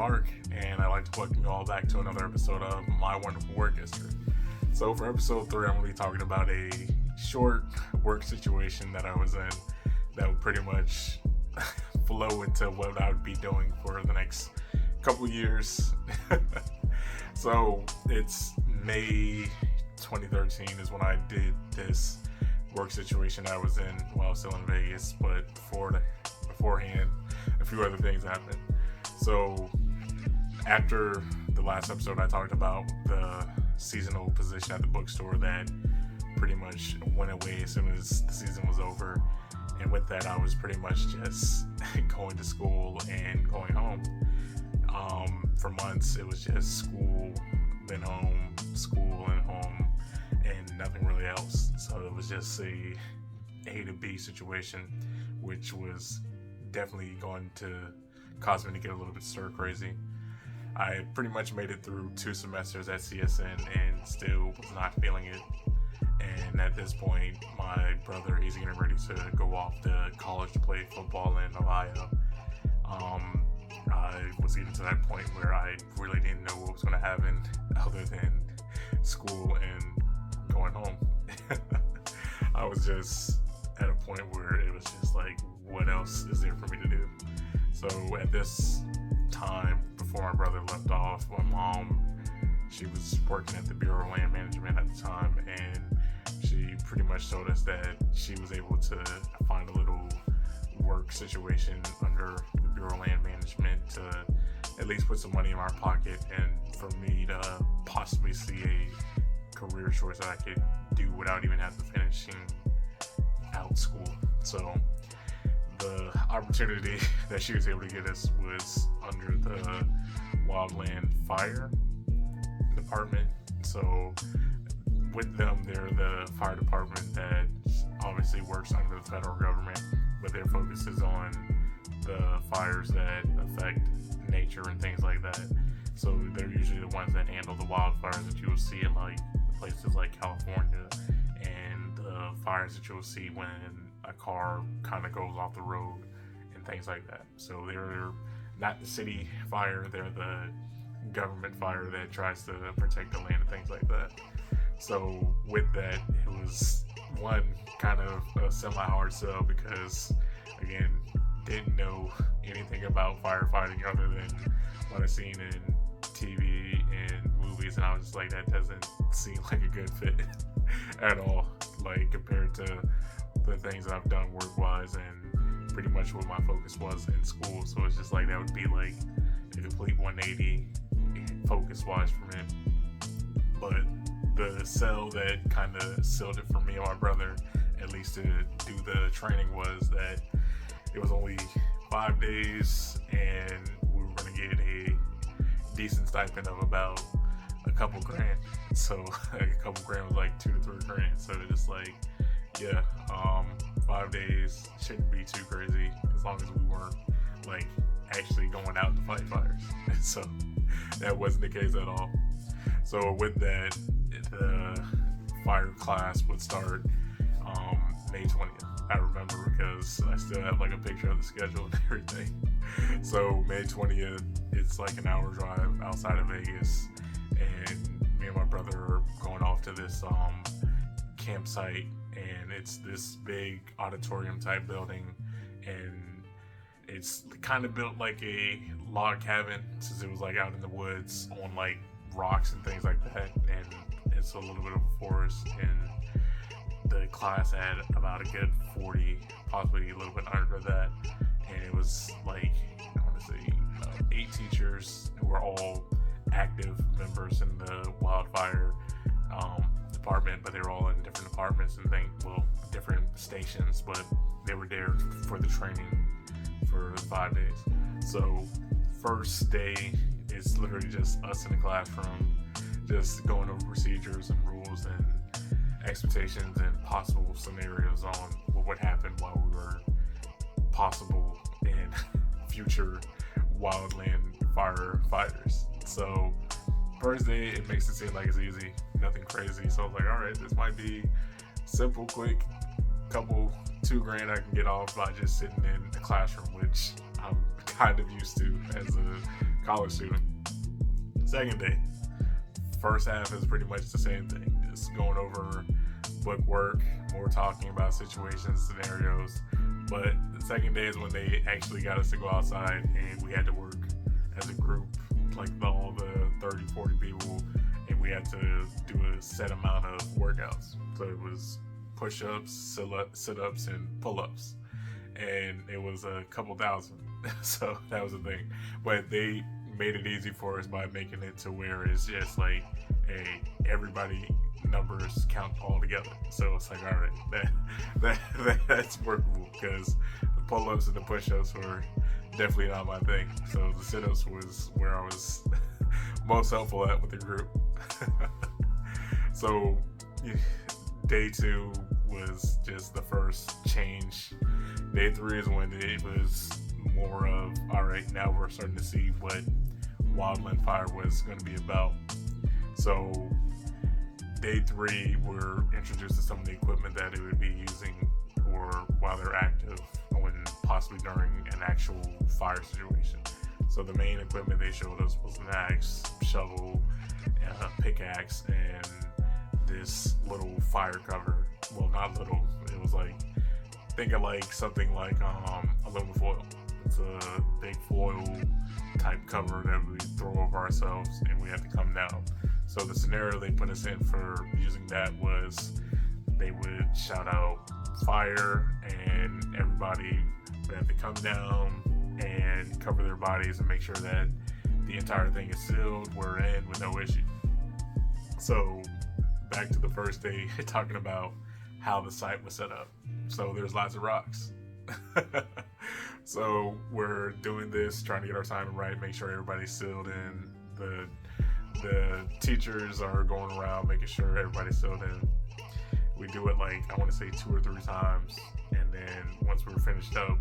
Mark, and I'd like to welcome you all back to another episode of My Wonderful Work History. So for episode 3, I'm going to be talking about a short work situation that I was in that would pretty much flow into what I would be doing for the next couple years. So it's May 2013 is when I did this work situation I was in while I was still in Vegas, but beforehand, a few other things happened. So after the last episode, I talked about the seasonal position at the bookstore that pretty much went away as soon as the season was over. And with that, I was pretty much just going to school and going home. For months, it was just school, then home, school and home, and nothing really else. So it was just a A to B situation, which was definitely going to cause me to get a little bit stir crazy. I pretty much made it through 2 semesters at CSN and still was not feeling it. And at this point, my brother, he's getting ready to go off to college to play football in Ohio. I was getting to that point where I really didn't know what was going to happen other than school and going home. I was just at a point where it was just like, what else is there for me to do? So at this time, before my brother left off, my mom, she was working at the Bureau of Land Management at the time, and she pretty much told us that she was able to find a little work situation under the Bureau of Land Management to at least put some money in our pocket and for me to possibly see a career choice that I could do without even having to finishing out school. So the opportunity that she was able to get us was under the Wildland Fire Department. So with them, they're the fire department that obviously works under the federal government, but their focus is on the fires that affect nature and things like that. So they're usually the ones that handle the wildfires that you will see in like places like California, and the fires that you'll see when a car kind of goes off the road and things like that. So they're not the city fire, they're the government fire that tries to protect the land and things like that. So with that, it was one kind of a semi-hard sell because, again, didn't know anything about firefighting other than what I've seen in TV and movies, and I was just like, that doesn't seem like a good fit at all, like compared to the things that I've done work-wise and pretty much what my focus was in school. So it's just like that would be like a complete 180 focus-wise for me. But the sell that kind of sealed it for me and my brother, at least to do the training, was that it was only 5 days and we were going to get a decent stipend of about a couple grand. So a couple grand was like 2 to 3 grand. So just like, yeah, 5 days shouldn't be too crazy as long as we weren't like actually going out to fight fires. So that wasn't the case at all. So with that, the fire class would start May 20th. I remember because I still have like a picture of the schedule and everything. So May 20th, it's like an hour drive outside of Vegas, and me and my brother are going off to this campsite, and it's this big auditorium type building, and it's kind of built like a log cabin since it was like out in the woods on like rocks and things like that, and it's a little bit of a forest, and the class had about a good 40, possibly a little bit under that, and it was like, I want to say 8 teachers who were all active members in the wildfire department, but they were all in different departments and different stations, but they were there for the training for 5 days. So first day, it's literally just us in the classroom, just going over procedures and rules and expectations and possible scenarios on what would happen while we were possible and future wildland firefighters. So first day, it makes it seem like it's easy, nothing crazy. So I was like, all right, this might be simple, quick, couple $2 grand I can get off by just sitting in the classroom, which I'm kind of used to as a college student. Second day, first half is pretty much the same thing. Just going over book work, more talking about situations, scenarios. But the second day is when they actually got us to go outside and we had to work as a group, like all the 30, 40 people, and we had to do a set amount of workouts. So it was push-ups, sit-ups, and pull-ups. And it was a couple thousand. So that was the thing. But they made it easy for us by making it to where it's just like, hey, everybody numbers count all together. So it's like, all right, that's workable, because the pull-ups and the push-ups were definitely not my thing. So the sit-ups was where I was most helpful at with the group. So day 2 was just the first change. Day 3 is when it was more of, all right, now we're starting to see what Wildland Fire was going to be about. So day 3, we're introduced to some of the equipment that it would be using or while they're active, when possibly during an actual fire situation. So the main equipment they showed us was an axe, shovel, a pickaxe, and this little fire cover. Well, not little. It was like, think of like something like aluminum foil. It's a big foil type cover that we throw over ourselves, and we have to come down. So the scenario they put us in for using that was they would shout out fire, and everybody would have to come down and cover their bodies and make sure that the entire thing is sealed. We're in with no issue. So back to the first day, talking about how the site was set up. So there's lots of rocks. So we're doing this, trying to get our timing right, make sure everybody's sealed in. The teachers are going around making sure everybody's sealed in. We do it like, I want to say 2 or 3 times, and then once we're finished up,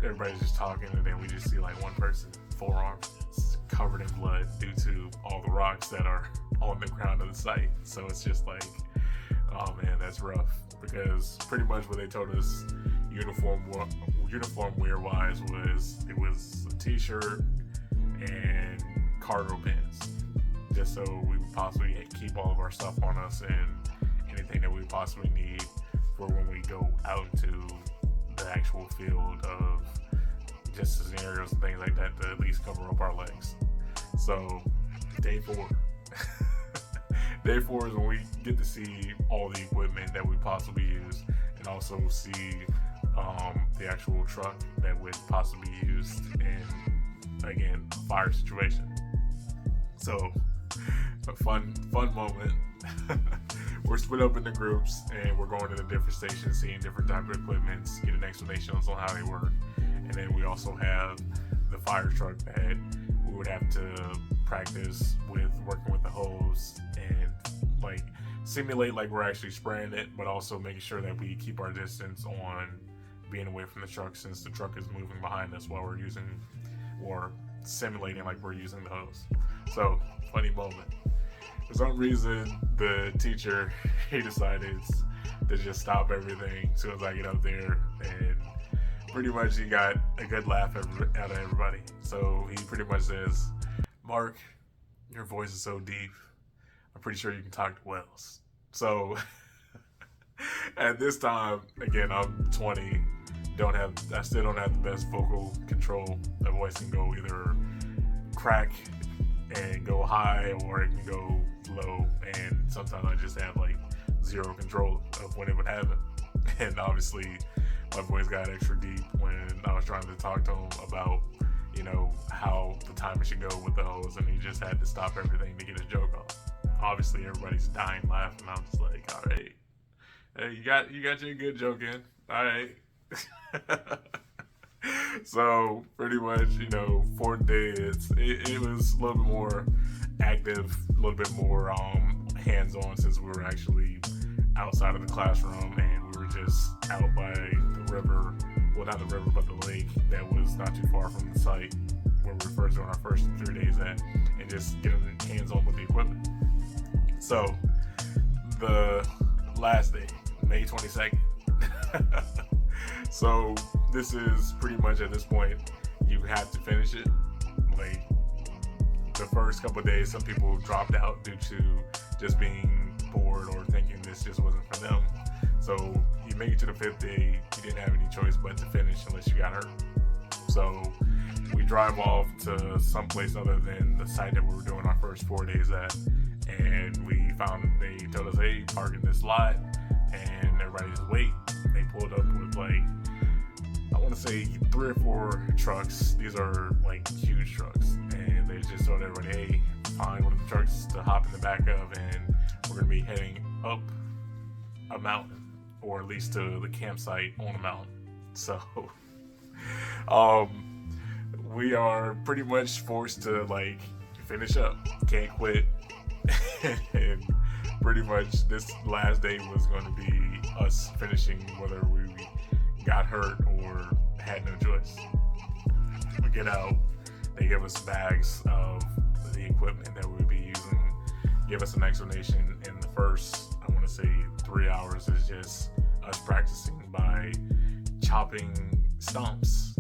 everybody's just talking, and then we just see like one person, forearms covered in blood due to all the rocks that are on the ground of the site. So it's just like, oh man, that's rough, because pretty much what they told us uniform wear wise was, it was a t-shirt and cargo pants, just so we would possibly keep all of our stuff on us and anything that we possibly need for when we go out into the actual field of just scenarios and things like that, to at least cover up our legs. So day 4 day 4 is when we get to see all the equipment that we possibly use, and also see the actual truck that would possibly be used in, again, a fire situation. So a fun moment. We're split up into groups, and we're going to the different stations, seeing different type of equipment, getting explanations on how they work. And then we also have the fire truck that we would have to practice with, working with the hose and like simulate like we're actually spraying it, but also making sure that we keep our distance on being away from the truck, since the truck is moving behind us while we're using or simulating like we're using the hose. So funny moment. For some reason, the teacher, he decided to just stop everything as soon as I get up there, and pretty much he got a good laugh out of everybody. So he pretty much says, "Mark, your voice is so deep, I'm pretty sure you can talk to whales." So at this time, again, I'm 20, I still don't have the best vocal control. The voice can go either crack and go high, or it can go low, and sometimes I just have like zero control of when it would happen. And obviously my voice got extra deep when I was trying to talk to him about, you know, how the timing should go with the hose, and he just had to stop everything to get his joke off. Obviously everybody's dying laughing. I'm just like, all right, hey, you got your good joke in, all right. So pretty much, you know, 4th day, it was a little bit more active, a little bit more hands-on, since we were actually outside of the classroom, and we were just out by the river, well, not the river, but the lake that was not too far from the site where we were first doing our first 3 days at, and just getting hands-on with the equipment. So the last day, May 22nd. So this is pretty much, at this point, you have to finish it. Like, the first couple of days, some people dropped out due to just being bored or thinking this just wasn't for them. So you make it to the 5th day, you didn't have any choice but to finish unless you got hurt. So we drive off to someplace other than the site that we were doing our first 4 days at, and they told us, hey, park in this lot, and everybody just wait. They pulled up with like, I want to say 3 or 4 trucks. These are like huge trucks, and they just told everybody, hey, find one of the trucks to hop in the back of, and we're gonna be heading up a mountain, or at least to the campsite on a mountain. So we are pretty much forced to like finish up, can't quit. And pretty much this last day was going to be us finishing, whether we got hurt or had no choice. We get out, they give us bags of the equipment that we would be using, give us an explanation. In the first, I want to say 3 hours is just us practicing by chopping stumps.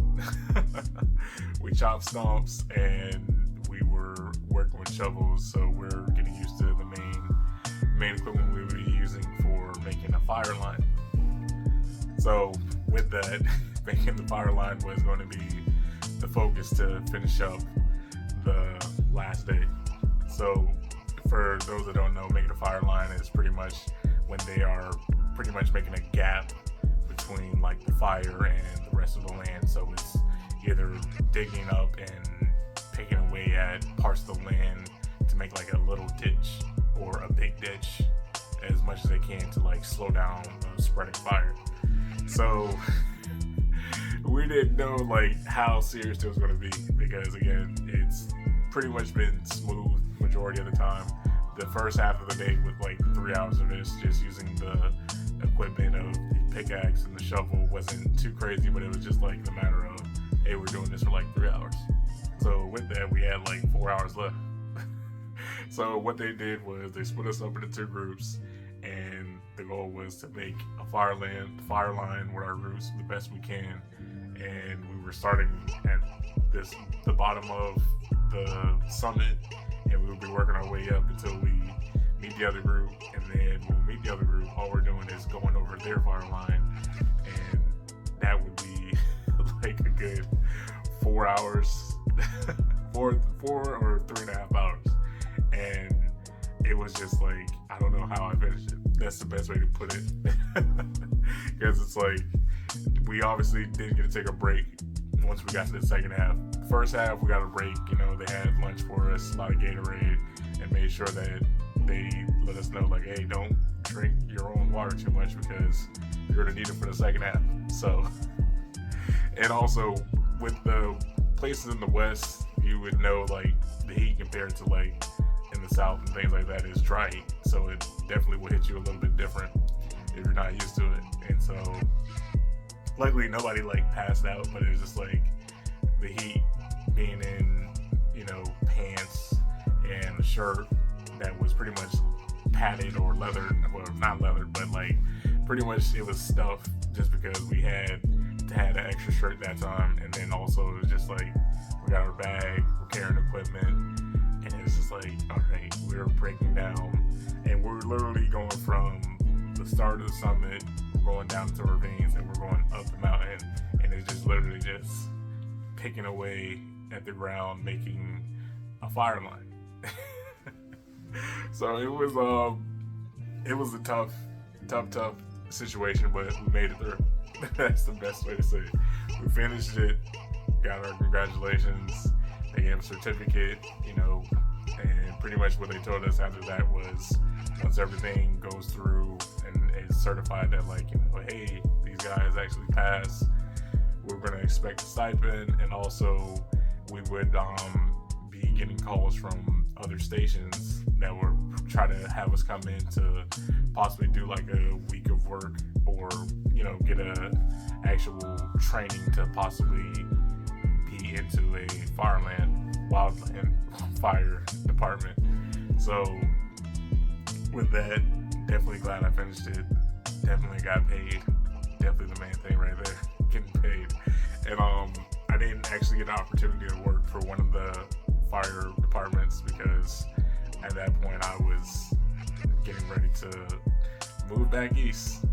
We chopped stumps, and we were working with shovels, so we're getting used to the main equipment we would be using for making a fire line. So with that, making the fire line was going to be the focus to finish up the last day. So for those that don't know, making a fire line is pretty much when they are pretty much making a gap between like the fire and the rest of the land. So it's either digging up and picking away at parts of the land to make like a little ditch or a big ditch as much as they can to like slow down the spreading fire. So we didn't know like how serious it was going to be, because again, it's pretty much been smooth majority of the time. The first half of the day with like 3 hours of this, just using the equipment of the pickaxe and the shovel, wasn't too crazy, but it was just like the matter of, hey, we're doing this for like 3 hours. So with that, we had like 4 hours left. So what they did was they split us up into 2 groups, and the goal was to make a fire line with our roots the best we can. And we were starting at the bottom of the summit, and we would be working our way up until we meet the other group. And then when we meet the other group, all we're doing is going over their fire line, and that would be like a good 4 hours, four or 3.5 hours. And it was just like, I don't know how I finished it. That's the best way to put it. Because it's like, we obviously didn't get to take a break once we got to the second half. First half, we got a break. You know, they had lunch for us, a lot of Gatorade, and made sure that they let us know, like, hey, don't drink your own water too much because you're going to need it for the second half. So, and also with the places in the West, you would know, like, the heat compared to, like, in the South and things like that is dry heat. So it definitely will hit you a little bit different if you're not used to it. And so luckily nobody like passed out, but it was just like the heat being in, you know, pants and a shirt that was pretty much padded or leathered, well, not leathered, but like pretty much it was stuffed just because we had to have an extra shirt that time. And then also it was just like, we got our bag, we're carrying equipment, and it was just like, all right, we're breaking down, and we're literally going from the start of the summit, we're going down to ravines, and we're going up the mountain, and it's just literally just picking away at the ground, making a fire line. So it was a tough situation, but we made it through. That's the best way to say it. We finished it, got our congratulations. They gave a certificate, you know, and pretty much what they told us after that was, once everything goes through and is certified that, like, you know, hey, these guys actually passed, we're going to expect a stipend, and also we would be getting calls from other stations that were try to have us come in to possibly do like a week of work, or, you know, get a actual training to possibly be into a wildland fire department. So with that, definitely glad I finished it. Definitely got paid. Definitely the main thing right there, getting paid. And I didn't actually get an opportunity to work for one of the fire apartments because at that point I was getting ready to move back east.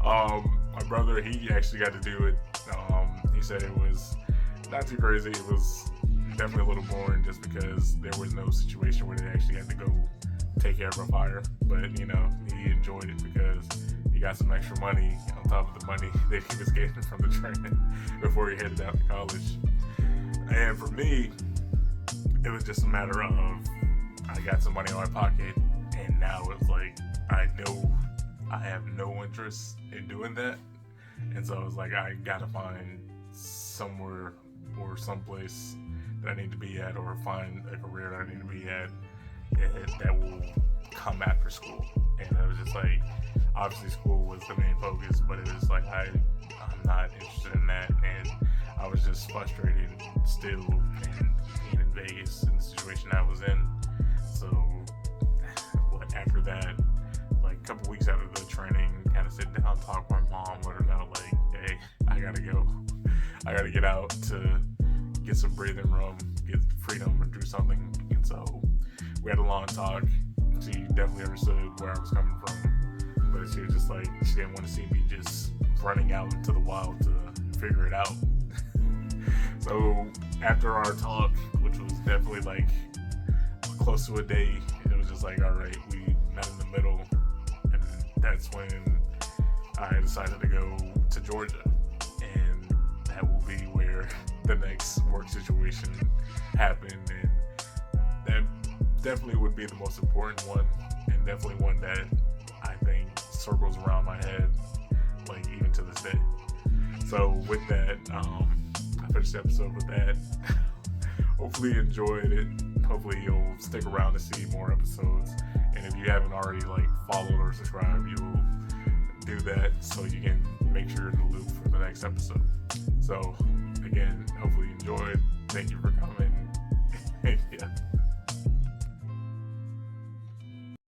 My brother, he actually got to do it. He said it was not too crazy. It was definitely a little boring just because there was no situation where they actually had to go take care of a fire. But, you know, he enjoyed it because he got some extra money on top of the money that he was getting from the training before he headed out to college. And for me, it was just a matter of I got some money in my pocket, and now it's like I know I have no interest in doing that. And so I was like, I gotta find somewhere or someplace that I need to be at, or find a career that I need to be at that will come after school. And I was just like, obviously school was the main focus, but it was like I'm not interested in that, and I was just frustrated still and being in Vegas in the situation I was in. So after that, like a couple weeks after the training, kind of sit down, talk with my mom, let her know like, hey, I gotta go. I gotta get out to get some breathing room, get freedom, or do something. And so we had a long talk. She definitely understood where I was coming from, but she was just like, she didn't want to see me just running out into the wild to figure it out. So after our talk, which was definitely like close to a day, it was just like, all right, we met in the middle. And that's when I decided to go to Georgia, and that will be where the next work situation happened. And that definitely would be the most important one, and definitely one that I think circles around my head, like even to this day. So with that, I finished the episode with that. Hopefully you enjoyed it. Hopefully you'll stick around to see more episodes. And if you haven't already like followed or subscribed, you'll do that so you can make sure you're in the loop for the next episode. So again, hopefully you enjoyed. Thank you for coming. Yeah.